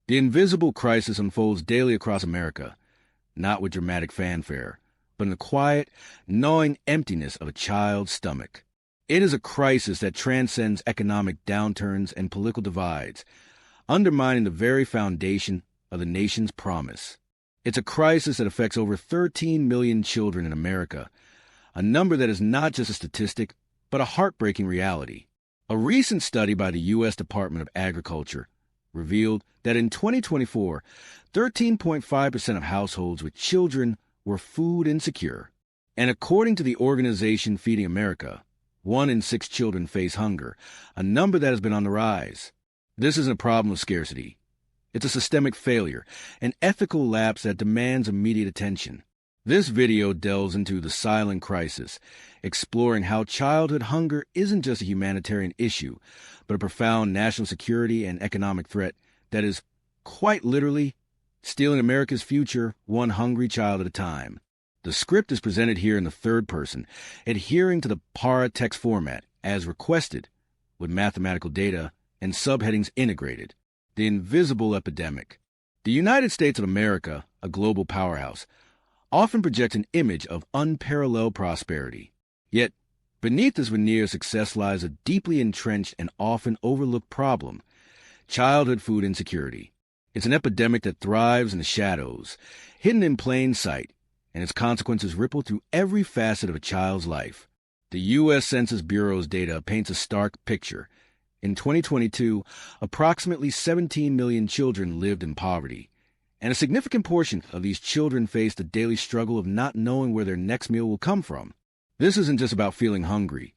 The invisible crisis unfolds daily across America, not with dramatic fanfare, but in the quiet, gnawing emptiness of a child's stomach. It is a crisis that transcends economic downturns and political divides, undermining the very foundation of the nation's promise. It's a crisis that affects over 13 million children in America, a number that is not just a statistic, but a heartbreaking reality. A recent study by the U.S. Department of Agriculture revealed that in 2024, 13.5% of households with children were food insecure. And according to the organization Feeding America, 1 in 6 children face hunger, a number that has been on the rise. This isn't a problem of scarcity. It's a systemic failure, an ethical lapse that demands immediate attention. This video delves into the silent crisis, exploring how childhood hunger isn't just a humanitarian issue, but a profound national security and economic threat that is, quite literally, stealing America's future one hungry child at a time. The script is presented here in the third person, adhering to the para text format as requested, with mathematical data and subheadings integrated. The invisible epidemic. The United States of America, a global powerhouse, often projects an image of unparalleled prosperity. Yet, beneath this veneer of success lies a deeply entrenched and often overlooked problem: childhood food insecurity. It's an epidemic that thrives in the shadows, hidden in plain sight, and its consequences ripple through every facet of a child's life. The U.S. Census Bureau's data paints a stark picture. In 2022, approximately 17 million children lived in poverty, and a significant portion of these children face the daily struggle of not knowing where their next meal will come from. This isn't just about feeling hungry.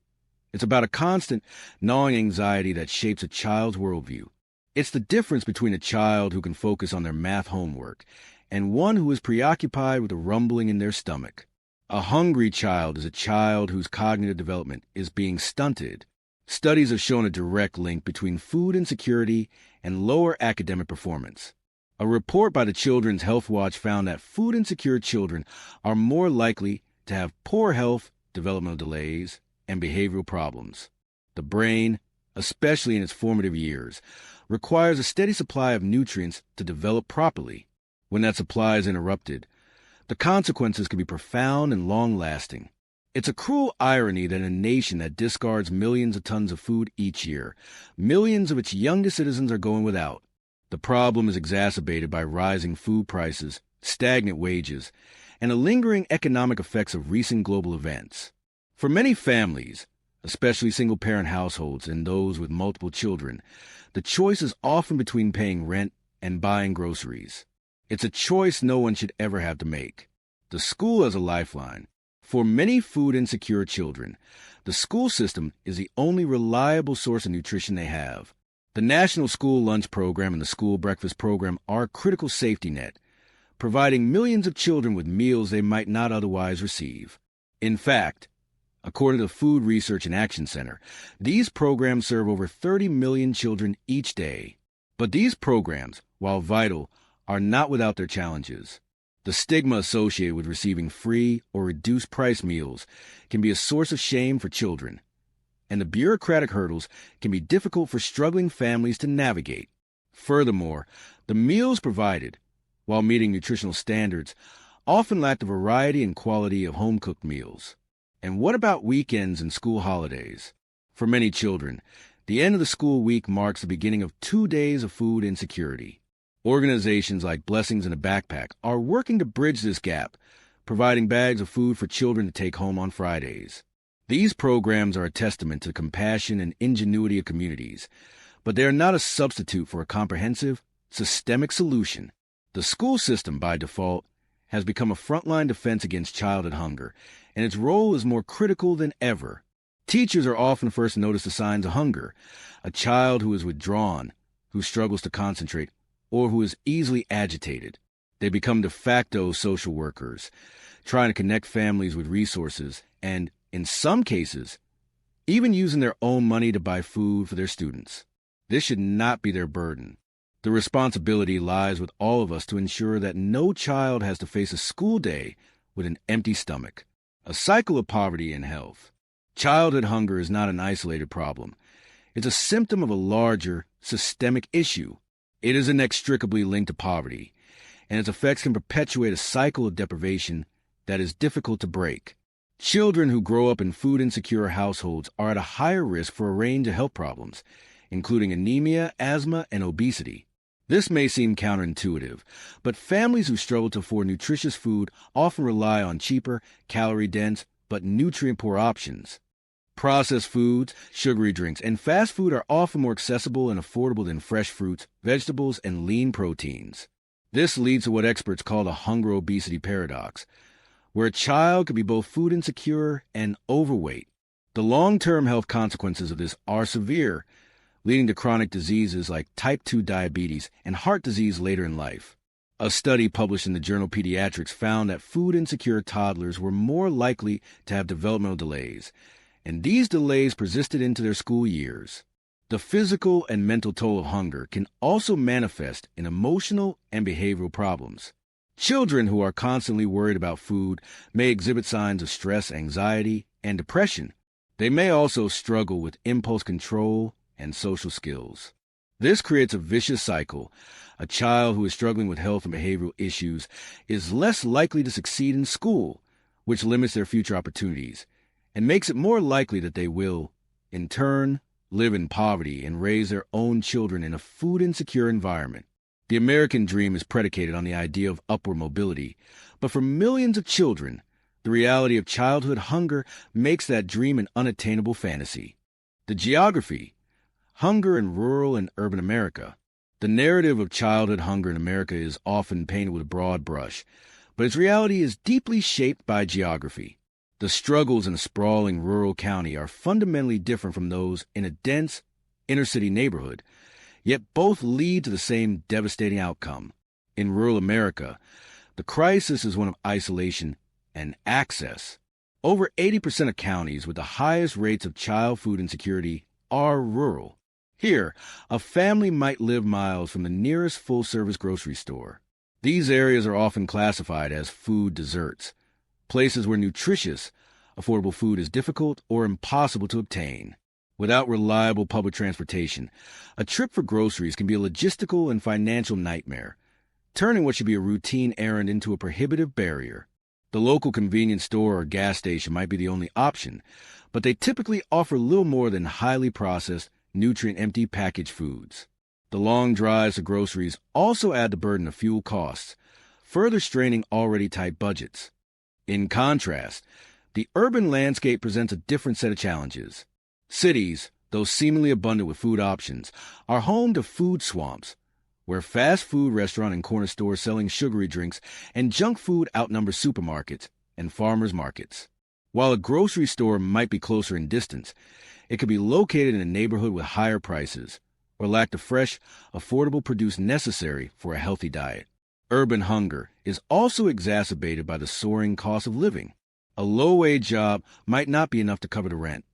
It's about a constant, gnawing anxiety that shapes a child's worldview. It's the difference between a child who can focus on their math homework and one who is preoccupied with a rumbling in their stomach. A hungry child is a child whose cognitive development is being stunted. Studies have shown a direct link between food insecurity and lower academic performance. A report by the Children's Health Watch found that food-insecure children are more likely to have poor health, developmental delays, and behavioral problems. The brain, especially in its formative years, requires a steady supply of nutrients to develop properly. When that supply is interrupted, the consequences can be profound and long-lasting. It's a cruel irony that in a nation that discards millions of tons of food each year, millions of its youngest citizens are going without. The problem is exacerbated by rising food prices, stagnant wages, and the lingering economic effects of recent global events. For many families, especially single-parent households and those with multiple children, the choice is often between paying rent and buying groceries. It's a choice no one should ever have to make. The school as a lifeline. For many food-insecure children, the school system is the only reliable source of nutrition they have. The National School Lunch Program and the School Breakfast Program are a critical safety net, providing millions of children with meals they might not otherwise receive. In fact, according to the Food Research and Action Center, these programs serve over 30 million children each day. But these programs, while vital, are not without their challenges. The stigma associated with receiving free or reduced-price meals can be a source of shame for children, and the bureaucratic hurdles can be difficult for struggling families to navigate. Furthermore, the meals provided, while meeting nutritional standards, often lack the variety and quality of home-cooked meals. And what about weekends and school holidays? For many children, the end of the school week marks the beginning of 2 days of food insecurity. Organizations like Blessings in a Backpack are working to bridge this gap, providing bags of food for children to take home on Fridays. These programs are a testament to the compassion and ingenuity of communities, but they are not a substitute for a comprehensive, systemic solution. The school system, by default, has become a frontline defense against childhood hunger, and its role is more critical than ever. Teachers are often first to notice the signs of hunger: a child who is withdrawn, who struggles to concentrate, or who is easily agitated. They become de facto social workers, trying to connect families with resources and, in some cases, even using their own money to buy food for their students. This should not be their burden. The responsibility lies with all of us to ensure that no child has to face a school day with an empty stomach. A cycle of poverty and health. Childhood hunger is not an isolated problem. It's a symptom of a larger, systemic issue. It is inextricably linked to poverty, and its effects can perpetuate a cycle of deprivation that is difficult to break. Children who grow up in food-insecure households are at a higher risk for a range of health problems, including anemia, asthma, and obesity. This may seem counterintuitive, but families who struggle to afford nutritious food often rely on cheaper, calorie-dense, but nutrient-poor options. Processed foods, sugary drinks, and fast food are often more accessible and affordable than fresh fruits, vegetables, and lean proteins. This leads to what experts call the hunger-obesity paradox, where a child could be both food insecure and overweight. The long-term health consequences of this are severe, leading to chronic diseases like type 2 diabetes and heart disease later in life. A study published in the journal Pediatrics found that food-insecure toddlers were more likely to have developmental delays, and these delays persisted into their school years. The physical and mental toll of hunger can also manifest in emotional and behavioral problems. Children who are constantly worried about food may exhibit signs of stress, anxiety, and depression. They may also struggle with impulse control and social skills. This creates a vicious cycle. A child who is struggling with health and behavioral issues is less likely to succeed in school, which limits their future opportunities, and makes it more likely that they will, in turn, live in poverty and raise their own children in a food-insecure environment. The American dream is predicated on the idea of upward mobility, but for millions of children, the reality of childhood hunger makes that dream an unattainable fantasy. The geography: hunger in rural and urban America. The narrative of childhood hunger in America is often painted with a broad brush, but its reality is deeply shaped by geography. The struggles in a sprawling rural county are fundamentally different from those in a dense, inner-city neighborhood, yet both lead to the same devastating outcome. In rural America, the crisis is one of isolation and access. Over 80% of counties with the highest rates of child food insecurity are rural. Here, a family might live miles from the nearest full-service grocery store. These areas are often classified as food deserts, places where nutritious, affordable food is difficult or impossible to obtain. Without reliable public transportation, a trip for groceries can be a logistical and financial nightmare, turning what should be a routine errand into a prohibitive barrier. The local convenience store or gas station might be the only option, but they typically offer little more than highly processed, nutrient-empty packaged foods. The long drives to groceries also add the burden of fuel costs, further straining already tight budgets. In contrast, the urban landscape presents a different set of challenges. Cities, though seemingly abundant with food options, are home to food swamps, where fast food restaurant and corner stores selling sugary drinks and junk food outnumber supermarkets and farmers markets. While a grocery store might be closer in distance, it could be located in a neighborhood with higher prices or lack the fresh, affordable produce necessary for a healthy diet. Urban hunger is also exacerbated by the soaring cost of living. A low-wage job might not be enough to cover the rent,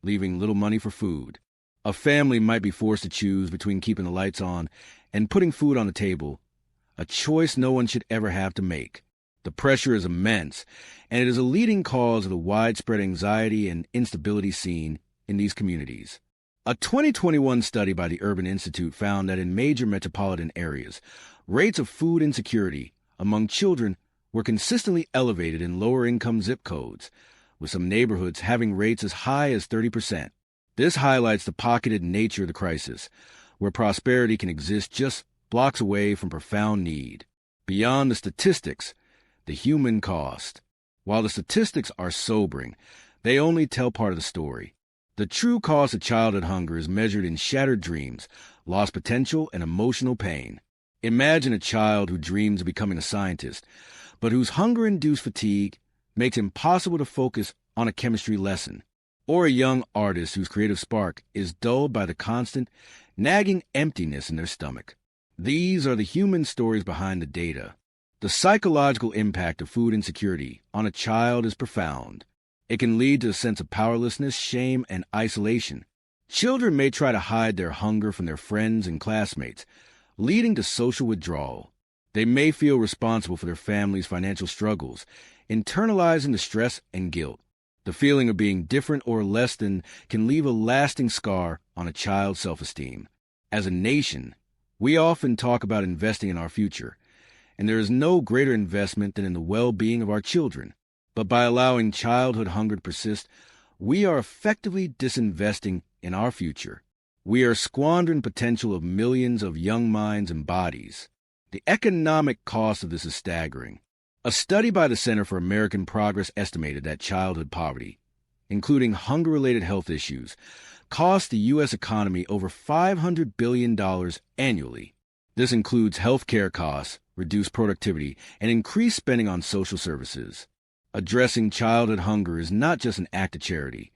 leaving little money for food. A family might be forced to choose between keeping the lights on and putting food on the table, a choice no one should ever have to make. The pressure is immense, and it is a leading cause of the widespread anxiety and instability seen in these communities. A 2021 study by the Urban Institute found that in major metropolitan areas, rates of food insecurity among children were consistently elevated in lower-income zip codes, with some neighborhoods having rates as high as 30%. This highlights the pocketed nature of the crisis, where prosperity can exist just blocks away from profound need. Beyond the statistics, the human cost. While the statistics are sobering, they only tell part of the story. The true cost of childhood hunger is measured in shattered dreams, lost potential, and emotional pain. Imagine a child who dreams of becoming a scientist, but whose hunger-induced fatigue makes it impossible to focus on a chemistry lesson, or a young artist whose creative spark is dulled by the constant, nagging emptiness in their stomach. These are the human stories behind the data. The psychological impact of food insecurity on a child is profound. It can lead to a sense of powerlessness, shame, and isolation. Children may try to hide their hunger from their friends and classmates, leading to social withdrawal. They may feel responsible for their family's financial struggles, internalizing the stress and guilt. The feeling of being different or less than can leave a lasting scar on a child's self-esteem. As a nation, We often talk about investing in our future, and there is no greater investment than in the well-being of our children. But by allowing childhood hunger to persist, we are effectively disinvesting in our future. We are squandering potential of millions of young minds and bodies. The economic cost of this is staggering. A study by the Center for American Progress estimated that childhood poverty, including hunger-related health issues, costs the U.S. economy over $500 billion annually. This includes health care costs, reduced productivity, and increased spending on social services. Addressing childhood hunger is not just an act of charity.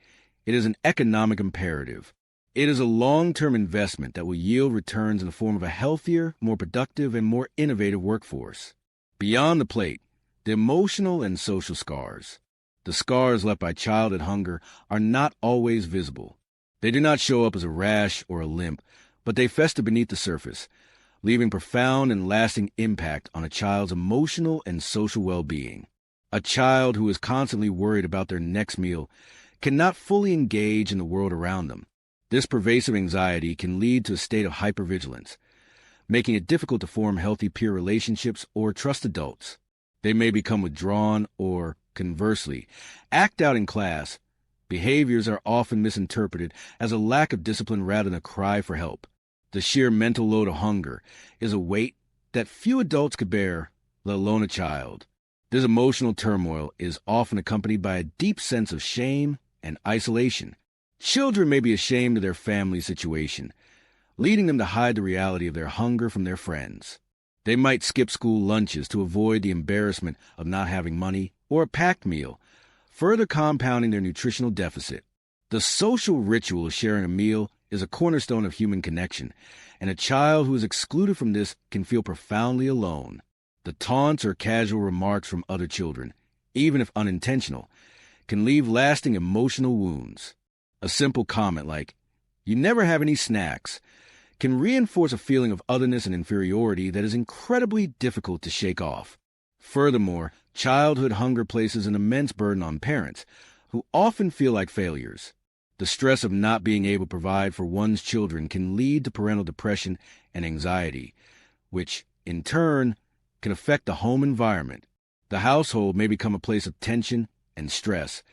It is an economic imperative. It is a long-term investment that will yield returns in the form of a healthier, more productive, and more innovative workforce. Beyond the plate, the emotional and social scars. The scars left by childhood hunger are not always visible. They do not show up as a rash or a limp, but they fester beneath the surface, leaving profound and lasting impact on a child's emotional and social well-being. A child who is constantly worried about their next meal cannot fully engage in the world around them. This pervasive anxiety can lead to a state of hypervigilance, making it difficult to form healthy peer relationships or trust adults. They may become withdrawn or, conversely, act out in class. Behaviors are often misinterpreted as a lack of discipline rather than a cry for help. The sheer mental load of hunger is a weight that few adults could bear, let alone a child. This emotional turmoil is often accompanied by a deep sense of shame and isolation. Children may be ashamed of their family situation, leading them to hide the reality of their hunger from their friends. They might skip school lunches to avoid the embarrassment of not having money or a packed meal, further compounding their nutritional deficit. The social ritual of sharing a meal is a cornerstone of human connection, and a child who is excluded from this can feel profoundly alone. The taunts or casual remarks from other children, even if unintentional, can leave lasting emotional wounds. A simple comment like, "You never have any snacks," can reinforce a feeling of otherness and inferiority that is incredibly difficult to shake off. Furthermore, childhood hunger places an immense burden on parents, who often feel like failures. The stress of not being able to provide for one's children can lead to parental depression and anxiety, which, in turn, can affect the home environment. The household may become a place of tension and stress,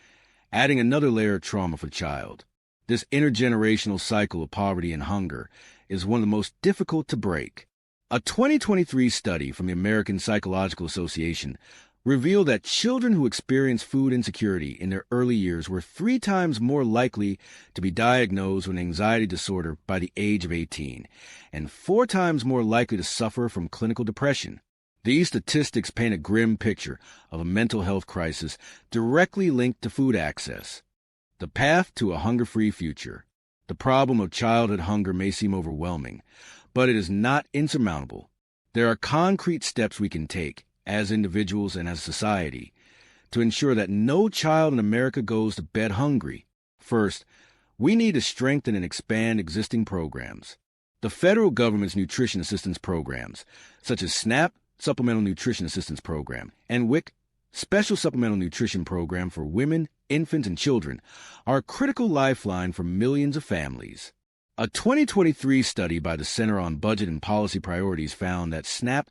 adding another layer of trauma for the child. This intergenerational cycle of poverty and hunger is one of the most difficult to break. A 2023 study from the American Psychological Association revealed that children who experience food insecurity in their early years were 3 times more likely to be diagnosed with an anxiety disorder by the age of 18, and 4 times more likely to suffer from clinical depression. These statistics paint a grim picture of a mental health crisis directly linked to food access. The path to a hunger-free future. The problem of childhood hunger may seem overwhelming, but it is not insurmountable. There are concrete steps we can take, as individuals and as a society, to ensure that no child in America goes to bed hungry. First, we need to strengthen and expand existing programs. The federal government's nutrition assistance programs, such as SNAP, Supplemental Nutrition Assistance Program, and WIC, Special Supplemental Nutrition Program for Women, Infants, and Children, are a critical lifeline for millions of families. A 2023 study by the Center on Budget and Policy Priorities found that SNAP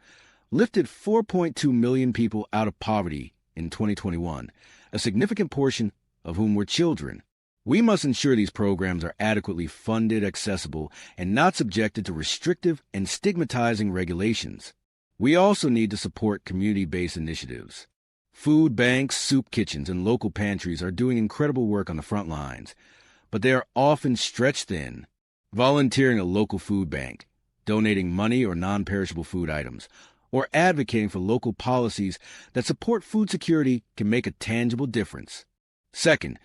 lifted 4.2 million people out of poverty in 2021, a significant portion of whom were children. We must ensure these programs are adequately funded, accessible, and not subjected to restrictive and stigmatizing regulations. We also need to support community-based initiatives. Food banks, soup kitchens, and local pantries are doing incredible work on the front lines, but they are often stretched thin. Volunteering a local food bank, donating money or non-perishable food items, or advocating for local policies that support food security can make a tangible difference. Second,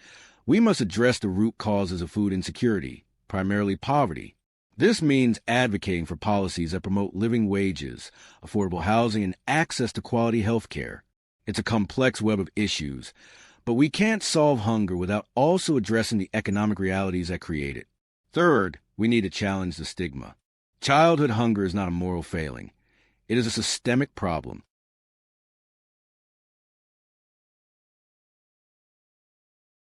we must address the root causes of food insecurity, primarily poverty. This means advocating for policies that promote living wages, affordable housing, and access to quality health care. It's a complex web of issues, but we can't solve hunger without also addressing the economic realities that create it. Third, we need to challenge the stigma. Childhood hunger is not a moral failing. It is a systemic problem.